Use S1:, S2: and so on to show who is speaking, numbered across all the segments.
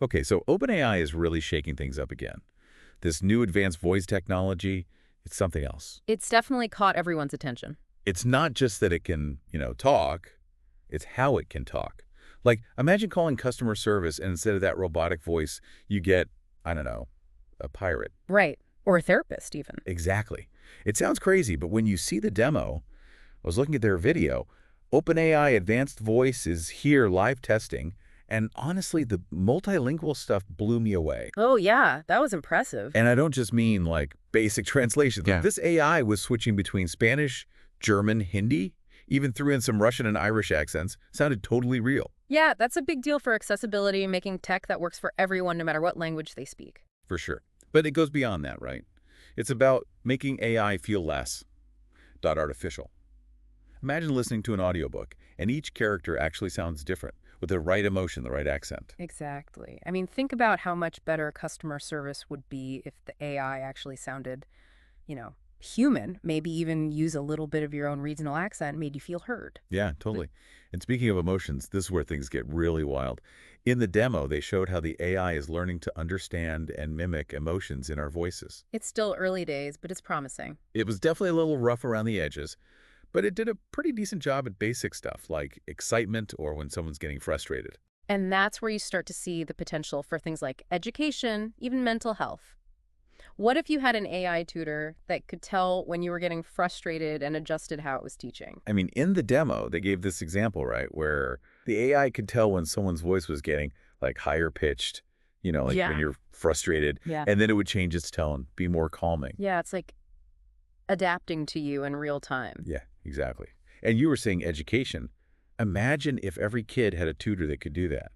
S1: Okay, so OpenAI is really shaking things up again. This new advanced voice technology, it's something else.
S2: It's definitely caught everyone's attention.
S1: It's not just that it can, talk, it's how it can talk. Like, imagine calling customer service and instead of that robotic voice, you get, I don't know, a pirate.
S2: Right. Or a therapist, even.
S1: Exactly. It sounds crazy, but when you see the demo, I was looking at their video, OpenAI Advanced Voice is here live testing, and honestly, the multilingual stuff blew me away.
S2: Oh, yeah. That was impressive.
S1: And I don't just mean, like, basic translations.
S3: Yeah.
S1: This AI was switching between Spanish, German, Hindi, even threw in some Russian and Irish accents. Sounded totally real.
S2: Yeah, that's a big deal for accessibility, making tech that works for everyone no matter what language they speak.
S1: For sure. But it goes beyond that, right? It's about making AI feel less artificial. Imagine listening to an audiobook, and each character actually sounds different, with the right emotion, the right accent.
S2: Exactly. I mean, think about how much better customer service would be if the AI actually sounded, human, maybe even use a little bit of your own regional accent, made you feel heard.
S1: Yeah, totally. And speaking of emotions, this is where things get really wild. In the demo, they showed how the AI is learning to understand and mimic emotions in our voices.
S2: It's still early days, but it's promising.
S1: It was definitely a little rough around the edges, but it did a pretty decent job at basic stuff like excitement or when someone's getting frustrated.
S2: And that's where you start to see the potential for things like education, even mental health. What if you had an AI tutor that could tell when you were getting frustrated and adjusted how it was teaching?
S1: I mean, in the demo, they gave this example, right, where the AI could tell when someone's voice was getting like higher pitched, like
S2: Yeah.
S1: when you're frustrated,
S2: Yeah.
S1: and then it would change its tone, be more calming.
S2: Yeah, it's like adapting to you in real time.
S1: Yeah, exactly. And you were saying education. Imagine if every kid had a tutor that could do that.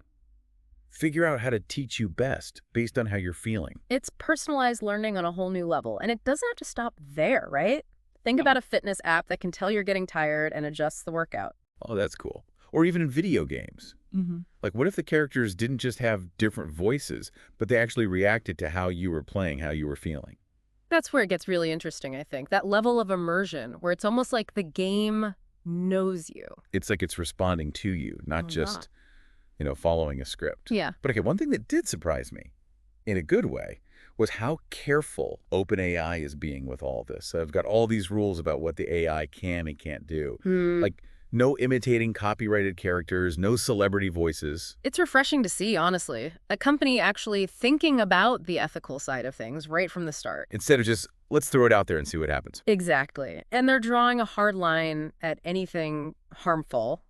S1: Figure out how to teach you best based on how you're feeling.
S2: It's personalized learning on a whole new level, and it doesn't have to stop there, right? Think about a fitness app that can tell you're getting tired and adjusts the workout.
S1: Oh, that's cool. Or even in video games. Like, what if the characters didn't just have different voices, but they actually reacted to how you were playing, how you were feeling?
S2: That's where it gets really interesting, I think. That level of immersion, where it's almost like the game knows you.
S1: It's like it's responding to you, not just, following a script.
S2: Yeah.
S1: But okay, one thing that did surprise me, in a good way, was how careful OpenAI is being with all this. So I've got all these rules about what the AI can and can't do. Like, no imitating copyrighted characters, no celebrity voices.
S2: It's refreshing to see, honestly. A company actually thinking about the ethical side of things right from the start.
S1: Instead of just, let's throw it out there and see what happens.
S2: Exactly. And they're drawing a hard line at anything harmful,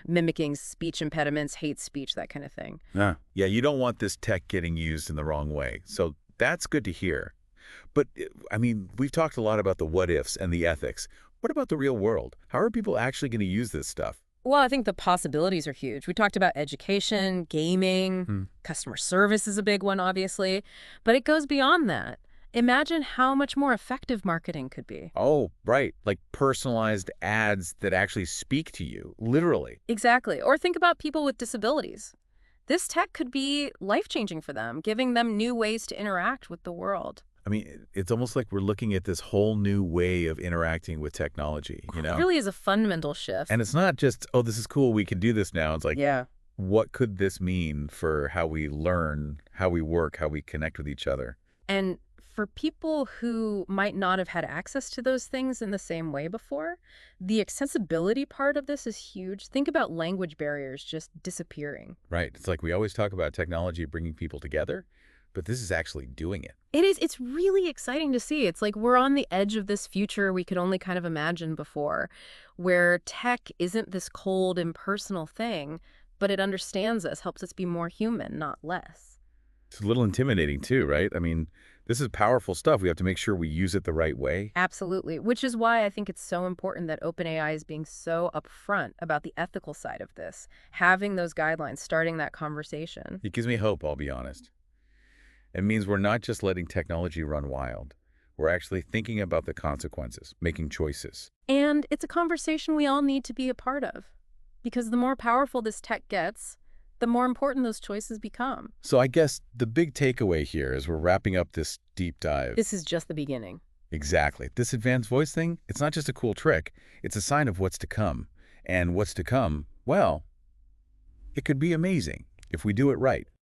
S2: mimicking speech impediments, hate speech, that kind of thing.
S1: Yeah, you don't want this tech getting used in the wrong way. So that's good to hear. But, I mean, we've talked a lot about the what-ifs and the ethics. What about the real world? How are people actually going to use this stuff?
S2: Well, I think the possibilities are huge. We talked about education, gaming, customer service is a big one, obviously. But it goes beyond that. Imagine how much more effective marketing could be.
S1: Oh, right. Like personalized ads that actually speak to you, literally.
S2: Exactly. Or think about people with disabilities. This tech could be life-changing for them, giving them new ways to interact with the world.
S1: I mean, it's almost like we're looking at this whole new way of interacting with technology,
S2: It really is a fundamental shift.
S1: And it's not just, oh, this is cool, we can do this now. It's like,
S2: yeah.
S1: What could this mean for how we learn, how we work, how we connect with each other?
S2: And for people who might not have had access to those things in the same way before, the accessibility part of this is huge. Think about language barriers just disappearing.
S1: Right. It's like we always talk about technology bringing people together, but this is actually doing it.
S2: It is. It's really exciting to see. It's like we're on the edge of this future we could only kind of imagine before, where tech isn't this cold, impersonal thing, but it understands us, helps us be more human, not less.
S1: It's a little intimidating too, right? I mean, this is powerful stuff. We have to make sure we use it the right way.
S2: Absolutely, which is why I think it's so important that OpenAI is being so upfront about the ethical side of this, having those guidelines, starting that conversation.
S1: It gives me hope, I'll be honest. It means we're not just letting technology run wild. We're actually thinking about the consequences, making choices.
S2: And it's a conversation we all need to be a part of. Because the more powerful this tech gets, the more important those choices become.
S1: So I guess the big takeaway here as we're wrapping up this deep dive.
S2: This is just the beginning.
S1: Exactly. This advanced voice thing, it's not just a cool trick. It's a sign of what's to come. And what's to come, well, it could be amazing if we do it right.